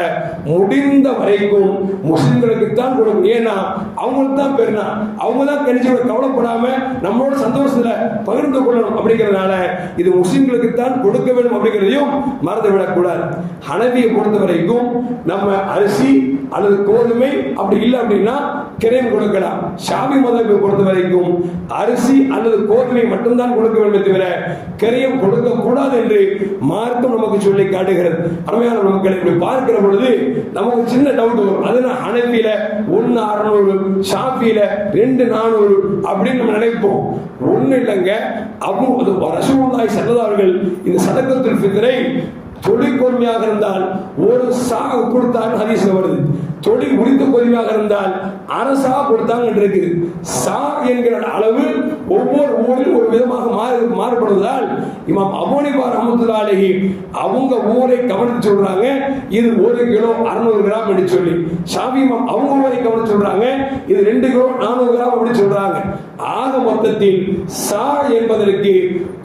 [SPEAKER 2] முடிந்த வரைக்கும் முஸ்லிம்களுக்கு தான் கொடுக்கணும். ஏன்னா அவங்களுக்கு தான் பெருனா, அவங்க தான் கணிச்சோட கவலைப்படாம நம்மளோட சந்தோஷத்துல பகிர்ந்து கொள்ளணும். அப்படிங்கிறதுனால இது முஸ்லிம்களுக்கு தான் கொடுக்க வேண்டும் அப்படிங்கிறதையும் மறந்து விடக்கூடாது. ஹனபியை பொறுத்த வரைக்கும் நம்ம அரிசி அல்லது கோதுமை அப்படி இல்லை அப்படின்னா கிரயம் கொடுக்கலாம். ஷாஃபி மதத்தை பொறுத்த வரைக்கும் அரிசி அல்லது கோதுமை மட்டும்தான் கொடுக்க வேண்டும் தவிர கிரயம் கொடுக்க கூடாது என்று மார்க்கம் நமக்கு சொல்லி காட்டுகிறது. அருமையான மக்கள், இப்படி பார்க்கிற பொழுது நமக்கு சின்ன டவுட் வரும். அது ஹனபியில 1,600, ஷாஃபியில 2,400 அப்படின்னு நம்ம நினைப்போம். ஒண்ணு இல்லைங்க, ரசூலுல்லாஹி ஸல்லல்லாஹு அலைஹி வஸல்லம் இந்த சதகத்துல் ஃபித்ரை தொழில் பொறுமையாக இருந்தால் ஒரு சா கொடுத்தாங்க ஹதீஸ்ல வருது. தொழில் முடித்து பொறுமையாக இருந்தால் அரசா கொடுத்தாங்க இருக்கு. சா என்கிற அளவு ஒவ்வொரு ஊரில் ஒரு விதமாக மாறுபடுவதால் இமாம் அபூ ஹனீஃபா ரஹ்மத்துல்லாஹி அலைஹி அவங்க ஊரை கவனித்து சொல்றாங்க இது 1 கிலோ 600 கிராம் என்று சொல்லி. ஷாஃபி இமாம் அவங்க ஊரை கவனித்து சொல்றாங்க இது 2 கிலோ 400 கிராம் அப்படி சொல்றாங்க. ஆக மொத்தத்தில் சா என்பதற்கு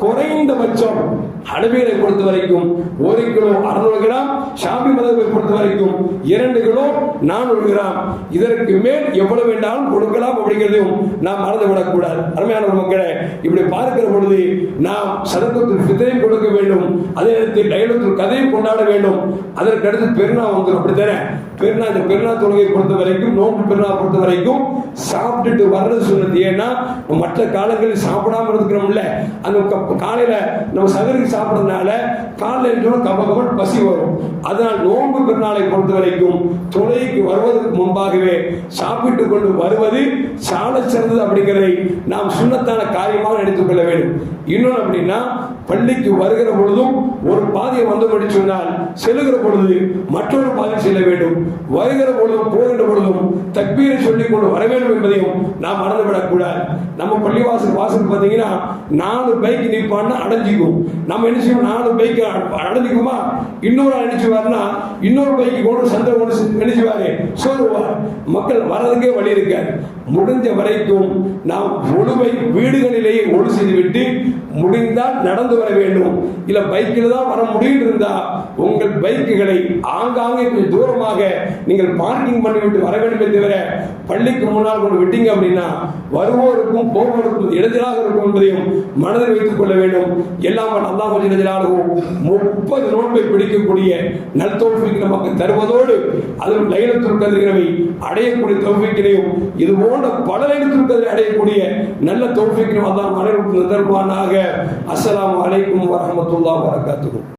[SPEAKER 2] குறைந்தபட்சம் ஹனபிகளை பொறுத்த வரைக்கும் 1 கிலோ 600 கிராம், ஷாஃபி மதத்தை பொறுத்த வரைக்கும் 2 கிலோ 400 கிராம். இதற்கு மேல் எவ்வளவு வேண்டாலும் கொடுக்கலாம் அப்படிங்கிறதையும் நாம் மறந்துவிடக் கூடாது. அருமையான மக்களே, இப்படி பார்க்கிற பொழுது நாம் சதகத்துல் ஃபித்ரையும் கொடுக்க வேண்டும், அதே நேரத்தில் லைலத்துல் கத்ரையும் கொண்டாட வேண்டும். அதற்கு அடுத்து பெருநாள் வந்துடும். அப்படித்தானே பெருநாள், இந்த பெருநாள் தொழுகை பொறுத்த வரைக்கும், நோன்பு பெருநாள் பொறுத்த வரைக்கும் சாப்பிட்டுட்டு வர்றது சொன்னது. ஏன்னா மற்ற காலங்களில் சாப்பிடாம இருக்கிறோம்ல, அந்த காலையில நம்ம சகருக்கு சாப்பிட்றதுனால காலையில கபகபன் பசி வரும். அதனால் நோன்பு பெருநாளை பொறுத்த வரைக்கும் தொழுகைக்கு வருவதற்கு முன்பாகவே சாப்பிட்டு கொண்டு வருவது சால சிறந்தது அப்படிங்கிறதை நாம் சுன்னத்தான காரியமாக எடுத்துக் கொள்ள வேண்டும். இன்னொன்று அப்படின்னா பள்ளிக்கு வருகிற பொழுதும் ஒரு பாதையை வந்து சொன்னால் செல்லுகிற பொழுது மற்றொரு பாதை செல்ல வேண்டும். வருகிற பொழுதும் போகின்ற பொழுதும் தக்பீரை சொல்லிக் கொண்டு வர வேண்டும் என்பதையும் நாம் மறந்துவிடக் கூடாது. நம்ம பள்ளிவாசல் பார்த்தீங்கன்னா 4 பைக் நிற்பான்னு அடைஞ்சிக்கும். நம்ம என்ன செய்வோம், 4 பைக் அடைஞ்சிக்குமா, இன்னொரு அடிச்சுவார்னா இன்னொரு பைக்கு கொண்டு சந்தை கொண்டு நினைச்சுவாரு சோறுவார். மக்கள் வர்றதுக்கே வழி இருக்காது. முடிஞ்ச வரைக்கும் நாம் ஒழுவை வீடுகளிலேயே ஒழு செய்துவிட்டு முடிந்தால் நடந்து வர வேண்டும். இல்ல பைக்கில் தான் வர முடியும் இருந்தா உங்கள் பைக்குகளை ஆங்காங்கே கொஞ்சம் தூரமாக நீங்கள் பார்க்கிங் பண்ணிவிட்டு வர வேண்டும். தவிர பள்ளிக்கு முன்னால் கொண்டு விட்டீங்க அப்படின்னா வருவோருக்கும் போவோருக்கும் இடைஞ்சலாக இருக்கும் என்பதையும் மனதில் வைத்துக் கொள்ள வேண்டும். எல்லாம் அல்லாஹ் ஜல்லல்லாஹு 30 நோன்பை பிடிக்கக்கூடிய நல்தௌஃபீக் நமக்கு தருவதோடு அதில் லைலத்துல் கத்ரை அடையக்கூடிய தௌஃபீக்கினையும் இது போன்ற பல லைலத்துல் கத்ரை அடையக்கூடிய நல்ல தௌஃபீக்கினையும் அல்லாஹ் அனைவருக்கும் தருவானாக. அஸ்ஸலாமு அலைக்கும் வரஹ்மத்துல்லாஹி வபரகாத்துஹு.